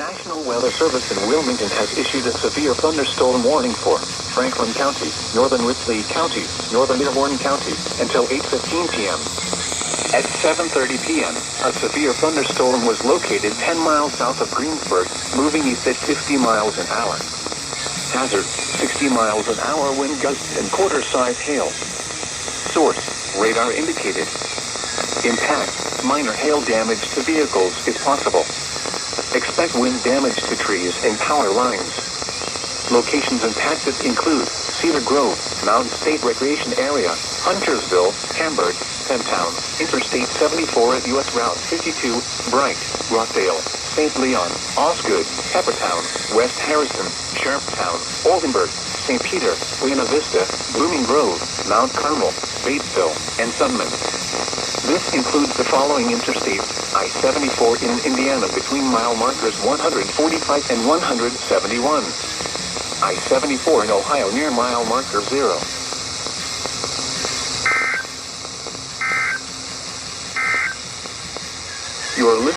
National Weather Service in Wilmington has issued a severe thunderstorm warning for Franklin County, northern Ripley County, northern Dearborn County, until 8:15 p.m. At 7:30 p.m., a severe thunderstorm was located 10 miles south of Greensburg, moving east at 50 miles an hour. Hazard, 60 miles an hour wind gusts and quarter-size hail. Source, radar indicated. Impact, minor hail damage to vehicles is possible. Expect wind damage to trees and power lines. Locations impacted include Cedar Grove, Mountain State Recreation Area, Huntersville, Hamburg, Pentown, Interstate 74 at U.S. Route 52, Bright, Rockdale, St. Leon, Osgood, Peppertown, West Harrison, Sharptown, Oldenburg, St. Peter, Buena Vista, Blooming Grove, Mount Carmel, Batesville, and Sunman. This includes the following interstates: I-74 in Indiana between mile markers 145 and 171. I-74 in Ohio near mile marker 0. You are listening